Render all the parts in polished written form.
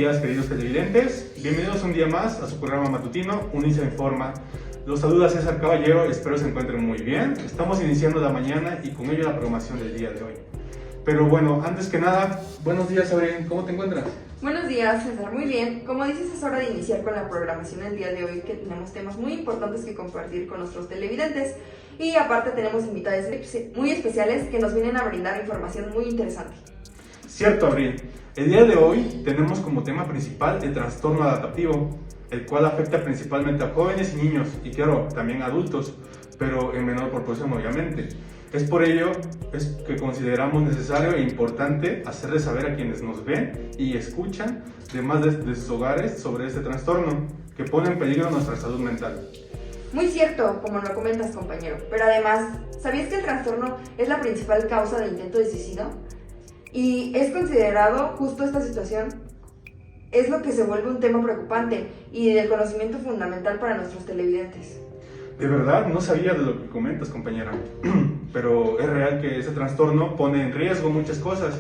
días, queridos televidentes. Bienvenidos un día más a su programa matutino, UNICE Informa. Los saluda César Caballero, espero se encuentren muy bien. Estamos iniciando la mañana y con ello la programación del día de hoy. Pero bueno, antes que nada, buenos días, Abril, ¿cómo te encuentras? Buenos días, César, muy bien. Como dices, es hora de iniciar con la programación el día de hoy, que tenemos temas muy importantes que compartir con nuestros televidentes. Y aparte tenemos invitados muy especiales que nos vienen a brindar información muy interesante. Cierto, Abril. El día de hoy tenemos como tema principal el trastorno adaptativo, el cual afecta principalmente a jóvenes y niños, y claro, también a adultos, pero en menor proporción obviamente. Es por ello que consideramos necesario e importante hacerles saber a quienes nos ven y escuchan, además de sus hogares, sobre este trastorno, que pone en peligro nuestra salud mental. Muy cierto, como lo comentas, compañero, pero además, ¿sabías que el trastorno es la principal causa de intento de suicidio? Y es considerado justo esta situación, es lo que se vuelve un tema preocupante y del conocimiento fundamental para nuestros televidentes. De verdad, no sabía de lo que comentas, compañera, pero es real que ese trastorno pone en riesgo muchas cosas.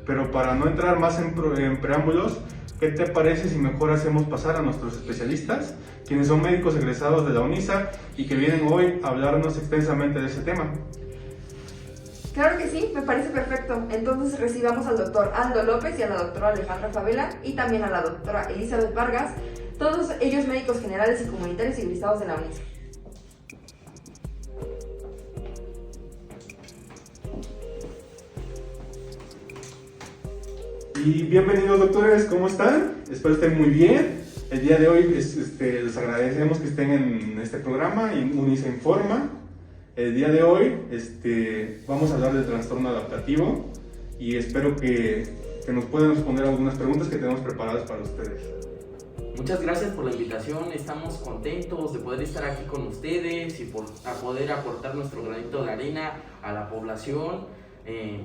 Pero para no entrar más en preámbulos, ¿qué te parece si mejor hacemos pasar a nuestros especialistas, quienes son médicos egresados de la UNISA y que vienen hoy a hablarnos extensamente de ese tema? Claro que sí, me parece perfecto. Entonces recibamos al doctor Aldo López y a la doctora Alejandra Favela y también a la doctora Elizabeth Vargas, todos ellos médicos generales y comunitarios egresados de la UNISA. Y bienvenidos, doctores, ¿cómo están? Espero estén muy bien. El día de hoy les agradecemos que estén en este programa, en UNICE Informa. El día de hoy vamos a hablar del trastorno adaptativo y espero que nos puedan responder algunas preguntas que tenemos preparadas para ustedes. Muchas gracias por la invitación, estamos contentos de poder estar aquí con ustedes y poder aportar nuestro granito de arena a la población.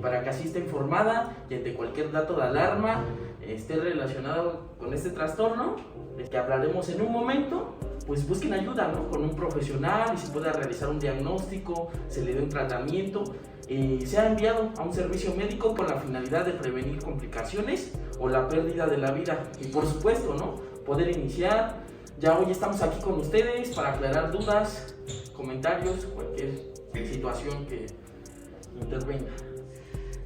Para que así esté informada y ante cualquier dato de alarma esté relacionado con este trastorno, del que hablaremos en un momento, pues busquen ayuda, ¿no? Con un profesional y se pueda realizar un diagnóstico, se le dé un tratamiento, sea enviado a un servicio médico con la finalidad de prevenir complicaciones o la pérdida de la vida. Y por supuesto, ¿no? Poder iniciar. Ya hoy estamos aquí con ustedes para aclarar dudas, comentarios, cualquier situación que intervenga.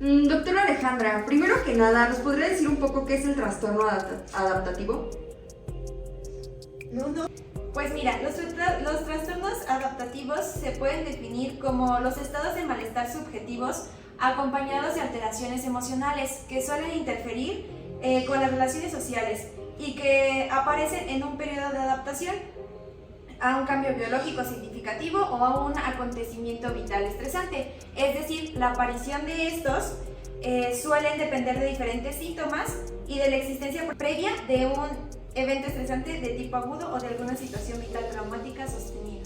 Doctora Alejandra, primero que nada, ¿nos podría decir un poco qué es el trastorno adaptativo? Pues mira, los trastornos adaptativos se pueden definir como los estados de malestar subjetivos acompañados de alteraciones emocionales que suelen interferir con las relaciones sociales y que aparecen en un periodo de adaptación a un cambio biológico significativo o a un acontecimiento vital estresante. Es decir, la aparición de estos suelen depender de diferentes síntomas y de la existencia previa de un evento estresante de tipo agudo o de alguna situación vital traumática sostenida.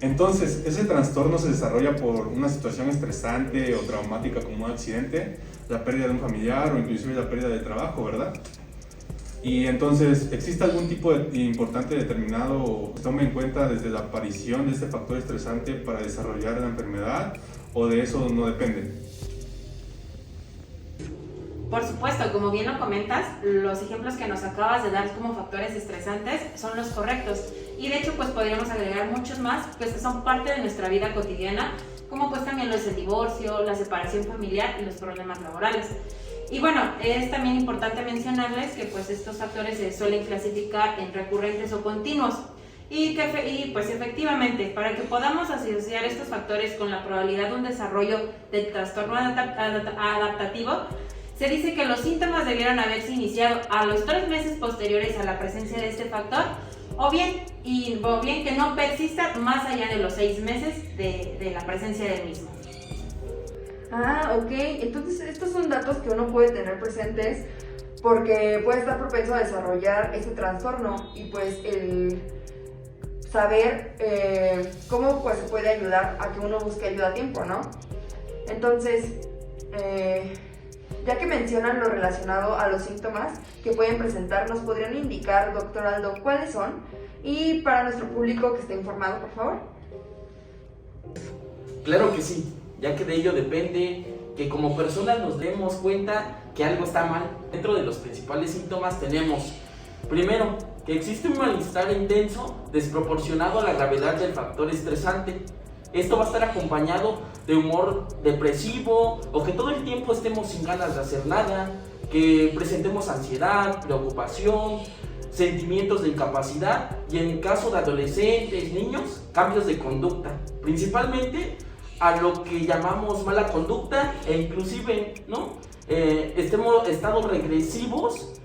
Entonces, ¿ese trastorno se desarrolla por una situación estresante o traumática como un accidente, la pérdida de un familiar o inclusive la pérdida de trabajo, verdad? Y entonces, ¿existe algún tipo de importante determinado o se tome en cuenta desde la aparición de este factor estresante para desarrollar la enfermedad o de eso no depende? Por supuesto, como bien lo comentas, los ejemplos que nos acabas de dar como factores estresantes son los correctos. Y de hecho, pues podríamos agregar muchos más, pues que son parte de nuestra vida cotidiana, como pues también lo es el divorcio, la separación familiar y los problemas laborales. Y bueno, es también importante mencionarles que pues estos factores se suelen clasificar en recurrentes o continuos y pues efectivamente, para que podamos asociar estos factores con la probabilidad de un desarrollo del trastorno adaptativo, se dice que los síntomas debieron haberse iniciado a los 3 meses posteriores a la presencia de este factor o bien que no persista más allá de los 6 meses de la presencia del mismo. Ah, ok. Entonces estos son datos que uno puede tener presentes porque puede estar propenso a desarrollar este trastorno y pues el saber cómo pues se puede ayudar a que uno busque ayuda a tiempo, ¿no? Entonces, ya que mencionan lo relacionado a los síntomas que pueden presentar, ¿nos podrían indicar, doctor Aldo, cuáles son? Y para nuestro público que esté informado, por favor. Claro que sí, ya que de ello depende que como personas nos demos cuenta que algo está mal. Dentro de los principales síntomas tenemos, primero, que existe un malestar intenso desproporcionado a la gravedad del factor estresante. Esto va a estar acompañado de humor depresivo o que todo el tiempo estemos sin ganas de hacer nada, que presentemos ansiedad, preocupación, sentimientos de incapacidad y en caso de adolescentes, niños, cambios de conducta, principalmente a lo que llamamos mala conducta e inclusive, ¿no? Estados regresivos,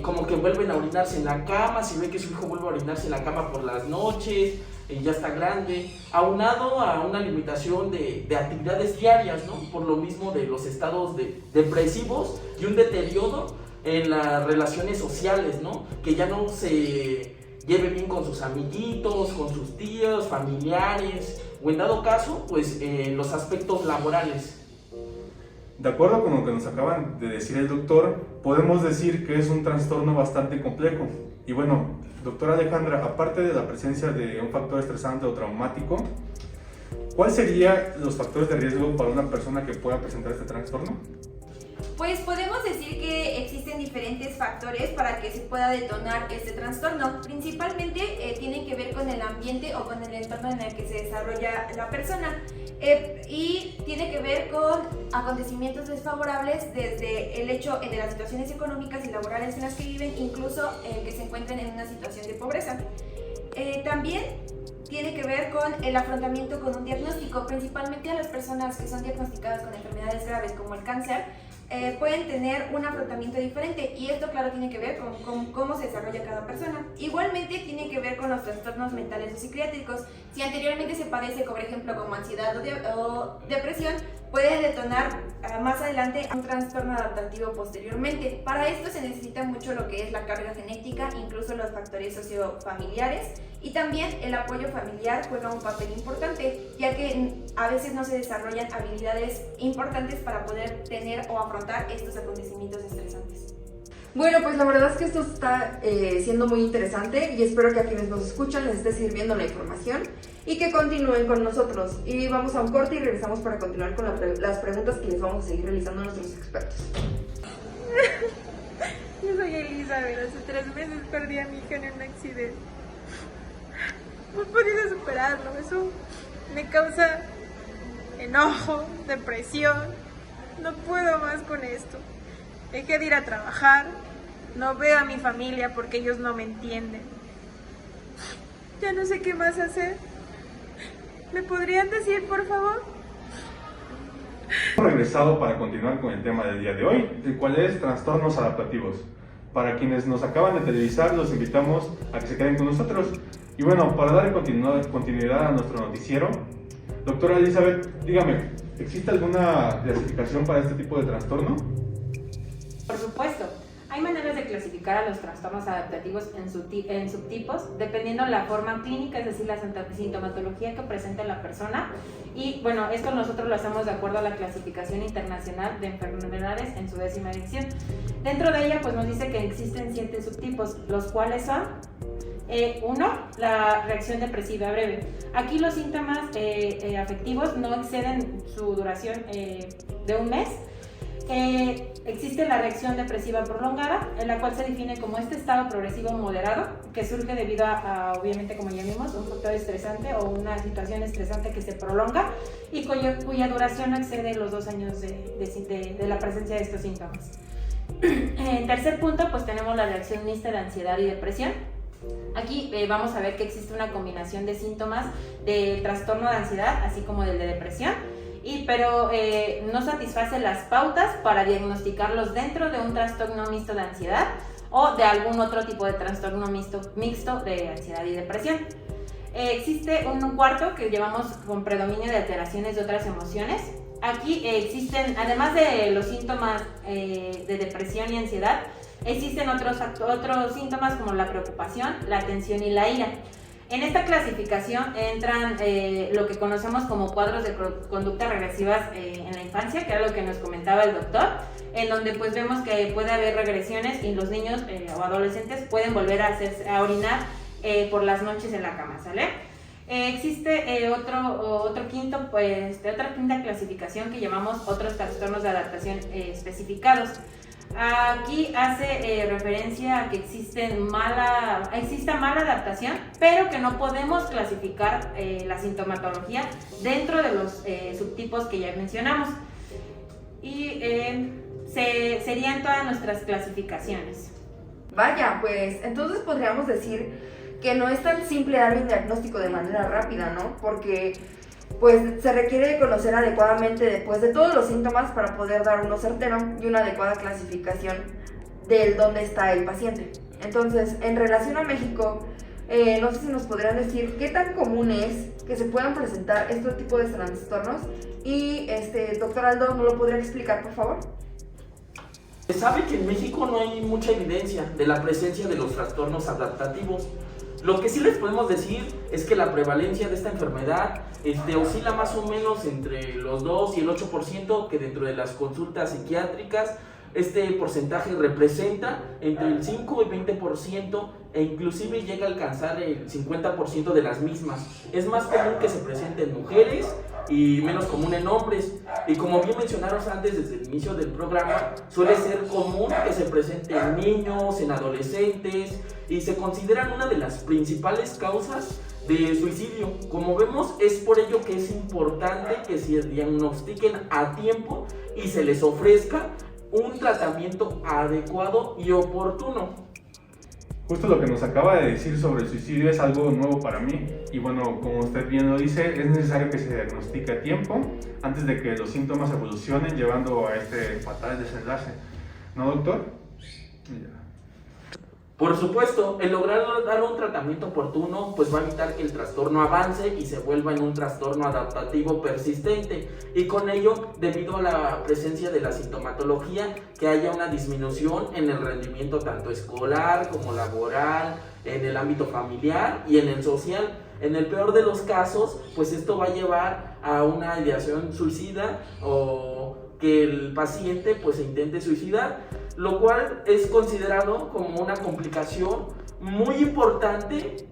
como que vuelven a orinarse en la cama, si ve que su hijo vuelve a orinarse en la cama por las noches, ya está grande, aunado a una limitación de actividades diarias, ¿no? Por lo mismo de los estados depresivos y un deterioro en las relaciones sociales, ¿no? Que ya no se lleve bien con sus amiguitos, con sus tíos, familiares, o en dado caso, pues los aspectos laborales. De acuerdo con lo que nos acaban de decir el doctor, podemos decir que es un trastorno bastante complejo. Y bueno, doctora Alejandra, aparte de la presencia de un factor estresante o traumático, ¿cuáles serían los factores de riesgo para una persona que pueda presentar este trastorno? Pues podemos decir que existen diferentes factores para que se pueda detonar este trastorno. Principalmente tienen que ver con el ambiente o con el entorno en el que se desarrolla la persona. Y tiene que ver con acontecimientos desfavorables desde el hecho de las situaciones económicas y laborales en las que viven, incluso que se encuentren en una situación de pobreza. También tiene que ver con el afrontamiento con un diagnóstico, principalmente a las personas que son diagnosticadas con enfermedades graves como el cáncer, pueden tener un afrontamiento diferente y esto claro tiene que ver con cómo se desarrolla cada persona. Igualmente tiene que ver con los trastornos mentales o psiquiátricos. Si anteriormente se padece, por ejemplo, como ansiedad o depresión, puede detonar más adelante un trastorno adaptativo posteriormente. Para esto se necesita mucho lo que es la carga genética, incluso los factores sociofamiliares, y también el apoyo familiar juega un papel importante, ya que a veces no se desarrollan habilidades importantes para poder tener o afrontar estos acontecimientos estresantes. Bueno, pues la verdad es que esto está siendo muy interesante y espero que a quienes nos escuchan les esté sirviendo la información y que continúen con nosotros. Y vamos a un corte y regresamos para continuar con las preguntas que les vamos a seguir realizando a nuestros expertos. Yo soy Elizabeth, hace 3 meses perdí a mi hija en un accidente. No he podido superarlo, eso me causa enojo, depresión, no puedo más con esto. Dejé de ir a trabajar, no veo a mi familia porque ellos no me entienden. Ya no sé qué más hacer. ¿Me podrían decir, por favor? Hemos regresado para continuar con el tema del día de hoy, el cual es trastornos adaptativos. Para quienes nos acaban de televisar, los invitamos a que se queden con nosotros. Y bueno, para dar continuidad a nuestro noticiero, doctora Elizabeth, dígame, ¿existe alguna clasificación para este tipo de trastorno? Por supuesto, hay maneras de clasificar a los trastornos adaptativos en subtipos, dependiendo la forma clínica, es decir, la sintomatología que presenta la persona. Y bueno, esto nosotros lo hacemos de acuerdo a la clasificación internacional de enfermedades en su 10ª edición. Dentro de ella, pues nos dice que existen 7 subtipos, los cuales son 1. La reacción depresiva breve. Aquí los síntomas afectivos no exceden su duración de un mes. Existe la reacción depresiva prolongada, en la cual se define como este estado progresivo moderado que surge debido a obviamente, como ya vimos, un factor estresante o una situación estresante que se prolonga y cuya duración no excede los 2 años de la presencia de estos síntomas. En tercer punto, pues tenemos la reacción mixta de ansiedad y depresión. Aquí vamos a ver que existe una combinación de síntomas de trastorno de ansiedad, así como del de depresión, pero no satisface las pautas para diagnosticarlos dentro de un trastorno mixto de ansiedad o de algún otro tipo de trastorno mixto de ansiedad y depresión. Existe un cuarto que llevamos con predominio de alteraciones de otras emociones. Aquí existen, además de los síntomas de depresión y ansiedad, existen otros síntomas como la preocupación, la tensión y la ira. En esta clasificación entran lo que conocemos como cuadros de conducta regresivas en la infancia, que era lo que nos comentaba el doctor, en donde pues vemos que puede haber regresiones y los niños o adolescentes pueden volver a orinar por las noches en la cama, ¿sale? Existe otra quinta clasificación que llamamos otros trastornos de adaptación especificados. Aquí hace referencia a que exista mala adaptación, pero que no podemos clasificar la sintomatología dentro de los subtipos que ya mencionamos. Y serían todas nuestras clasificaciones. Vaya, pues entonces podríamos decir que no es tan simple dar un diagnóstico de manera rápida, ¿no? Porque pues se requiere conocer adecuadamente después de todos los síntomas para poder dar uno certero y una adecuada clasificación del dónde está el paciente. Entonces, en relación a México, no sé si nos podrían decir qué tan común es que se puedan presentar este tipo de trastornos y doctor Aldo, ¿no lo podría explicar, por favor? Se sabe que en México no hay mucha evidencia de la presencia de los trastornos adaptativos. Lo que sí les podemos decir es que la prevalencia de esta enfermedad oscila más o menos entre los 2 y el 8%, que dentro de las consultas psiquiátricas este porcentaje representa entre el 5 y 20% e inclusive llega a alcanzar el 50% de las mismas. Es más común que se presente en mujeres y menos común en hombres. Y como bien mencionaron antes desde el inicio del programa, suele ser común que se presente en niños, en adolescentes, y se consideran una de las principales causas de suicidio. Como vemos, es por ello que es importante que se diagnostiquen a tiempo y se les ofrezca un tratamiento adecuado y oportuno. Justo lo que nos acaba de decir sobre el suicidio es algo nuevo para mí y bueno, como usted bien lo dice, es necesario que se diagnostique a tiempo antes de que los síntomas evolucionen llevando a este fatal desenlace. ¿No, doctor? Ya. Por supuesto, el lograr dar un tratamiento oportuno pues va a evitar que el trastorno avance y se vuelva en un trastorno adaptativo persistente, y con ello, debido a la presencia de la sintomatología, que haya una disminución en el rendimiento tanto escolar como laboral, en el ámbito familiar y en el social. En el peor de los casos, pues esto va a llevar a una ideación suicida o que el paciente pues se intente suicidar, lo cual es considerado como una complicación muy importante,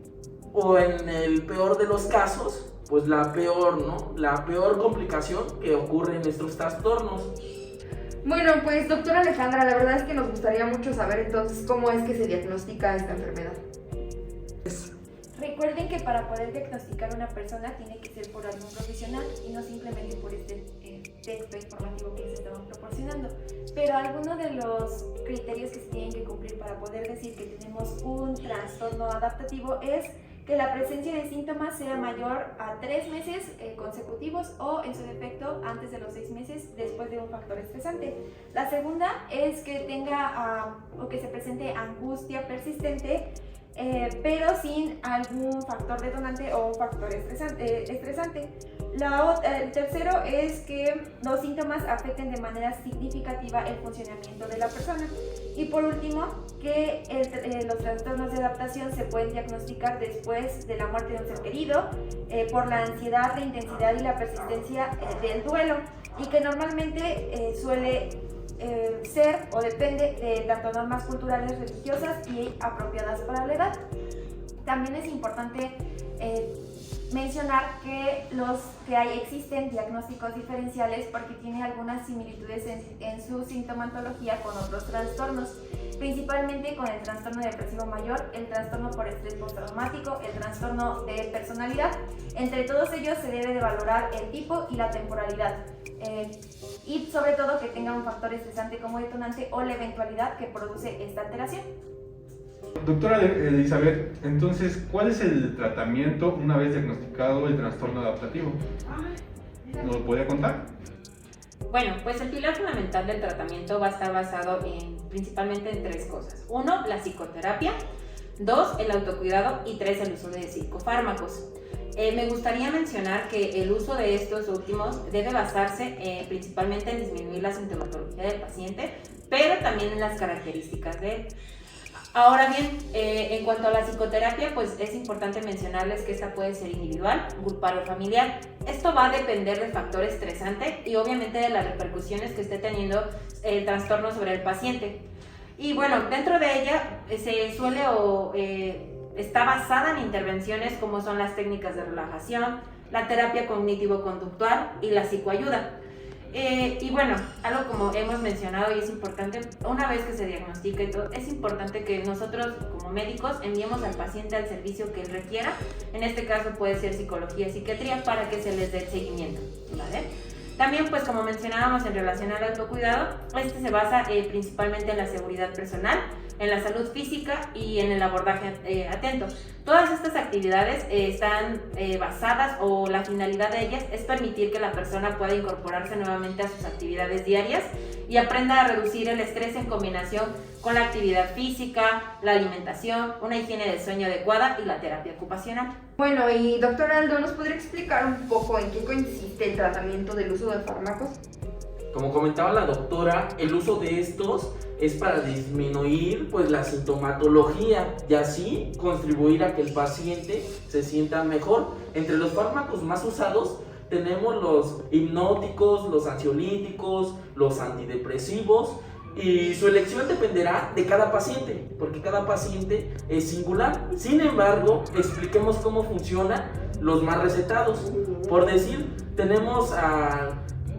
o en el peor de los casos, pues la peor complicación que ocurre en estos trastornos. Bueno, pues doctora Alejandra, la verdad es que nos gustaría mucho saber entonces cómo es que se diagnostica esta enfermedad. Recuerden que para poder diagnosticar una persona tiene que ser por algún profesional y no simplemente por este texto informativo que les estamos proporcionando. Pero algunos de los criterios que se tienen que cumplir para poder decir que tenemos un trastorno adaptativo es que la presencia de síntomas sea mayor a 3 meses consecutivos o, en su defecto, antes de los 6 meses después de un factor estresante. La segunda es que tenga o que se presente angustia persistente, pero sin algún factor detonante o factor estresante. El tercero es que los síntomas afecten de manera significativa el funcionamiento de la persona. Y por último, que los trastornos de adaptación se pueden diagnosticar después de la muerte de un ser querido, por la ansiedad, la intensidad y la persistencia del duelo, y que normalmente suele ser o depende de tanto normas culturales, religiosas y apropiadas para la edad. También es importante mencionar que existen diagnósticos diferenciales porque tiene algunas similitudes en su sintomatología con otros trastornos, principalmente con el trastorno depresivo mayor, el trastorno por estrés postraumático, el trastorno de personalidad. Entre todos ellos se debe de valorar el tipo y la temporalidad, y sobre todo que tenga un factor estresante como detonante o la eventualidad que produce esta alteración. Doctora Elizabeth, entonces, ¿cuál es el tratamiento una vez diagnosticado el trastorno adaptativo? ¿Nos lo podría contar? Bueno, pues el pilar fundamental del tratamiento va a estar basado principalmente en 3 cosas. 1, la psicoterapia. 2, el autocuidado. Y 3, el uso de psicofármacos. Me gustaría mencionar que el uso de estos últimos debe basarse principalmente en disminuir la sintomatología del paciente, pero también en las características de él. Ahora bien, en cuanto a la psicoterapia, pues es importante mencionarles que esta puede ser individual, grupal o familiar. Esto va a depender del factor estresante y obviamente de las repercusiones que esté teniendo el trastorno sobre el paciente. Y bueno, dentro de ella se suele está basada en intervenciones como son las técnicas de relajación, la terapia cognitivo-conductual y la psicoayuda. Y bueno, algo como hemos mencionado y es importante, una vez que se diagnostica y todo, es importante que nosotros como médicos enviemos al paciente al servicio que él requiera. En este caso puede ser psicología, psiquiatría, para que se les dé el seguimiento, ¿vale? También, pues como mencionábamos en relación al autocuidado, se basa principalmente en la seguridad personal, en la salud física y en el abordaje atento. Todas estas actividades están basadas, o la finalidad de ellas es permitir que la persona pueda incorporarse nuevamente a sus actividades diarias y aprenda a reducir el estrés en combinación con la actividad física, la alimentación, una higiene del sueño adecuada y la terapia ocupacional. Bueno, y doctor Aldo, ¿nos podría explicar un poco en qué consiste el tratamiento del uso de fármacos? Como comentaba la doctora, el uso de estos es para disminuir pues la sintomatología y así contribuir a que el paciente se sienta mejor. Entre los fármacos más usados tenemos los hipnóticos, los ansiolíticos, los antidepresivos, y su elección dependerá de cada paciente, porque cada paciente es singular. Sin embargo, expliquemos cómo funcionan los más recetados. Por decir, tenemos a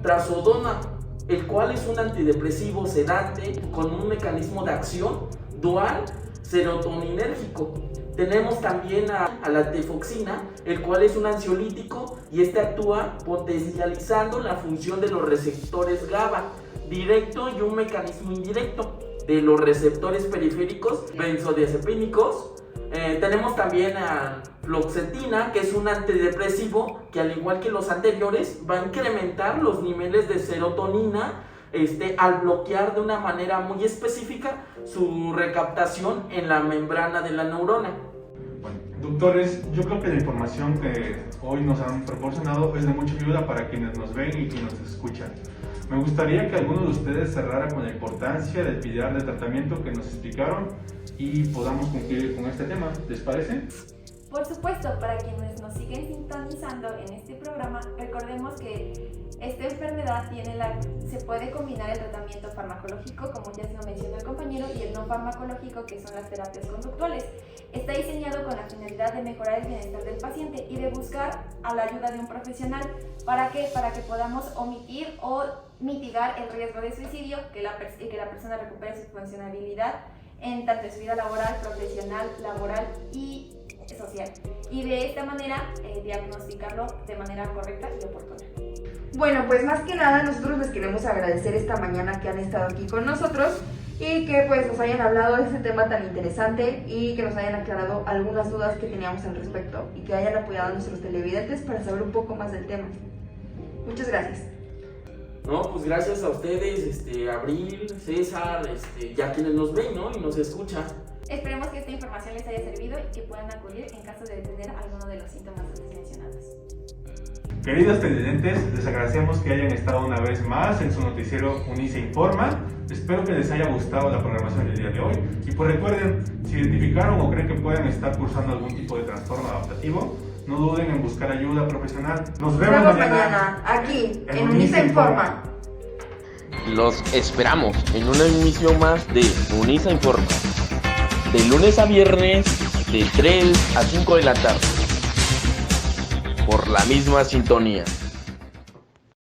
trazodona, el cual es un antidepresivo sedante con un mecanismo de acción dual serotoninérgico. Tenemos también a la tefoxina, el cual es un ansiolítico y actúa potencializando la función de los receptores GABA directo y un mecanismo indirecto de los receptores periféricos benzodiazepínicos. Tenemos también a fluoxetina, que es un antidepresivo que, al igual que los anteriores, va a incrementar los niveles de serotonina al bloquear de una manera muy específica su recaptación en la membrana de la neurona. Bueno, doctores, yo creo que la información que hoy nos han proporcionado es de mucha ayuda para quienes nos ven y quienes nos escuchan. Me gustaría que alguno de ustedes cerrara con la importancia del pilar de tratamiento que nos explicaron y podamos concluir con este tema. ¿Les parece? Por supuesto, para quienes nos siguen sintonizando en este programa, recordemos que esta enfermedad se puede combinar el tratamiento farmacológico, como ya se lo mencionó el compañero, y el no farmacológico, que son las terapias conductuales. Está diseñado con la finalidad de mejorar el bienestar del paciente y de buscar a la ayuda de un profesional. ¿Para qué? Para que podamos omitir o mitigar el riesgo de suicidio, que la persona recupere su funcionalidad en tanto su vida laboral, profesional, laboral y social, y de esta manera diagnosticarlo de manera correcta y oportuna. Bueno, pues más que nada nosotros les queremos agradecer esta mañana que han estado aquí con nosotros y que pues nos hayan hablado de este tema tan interesante y que nos hayan aclarado algunas dudas que teníamos al respecto y que hayan apoyado a nuestros televidentes para saber un poco más del tema. Muchas gracias. No, pues gracias a ustedes, Abril, César, ya quienes nos ven, ¿no? Y nos escuchan. Esperemos que esta información les haya servido y que puedan acudir en caso de tener alguno de los síntomas antes mencionados. Queridos televidentes, les agradecemos que hayan estado una vez más en su noticiero UNICE Informa. Espero que les haya gustado la programación del día de hoy. Y pues recuerden, si identificaron o creen que puedan estar cursando algún tipo de trastorno adaptativo, no duden en buscar ayuda profesional. Nos vemos mañana aquí en UNICE Informa. Los esperamos en una emisión más de UNICE Informa, de lunes a viernes de 3 a 5 de la tarde, por la misma sintonía.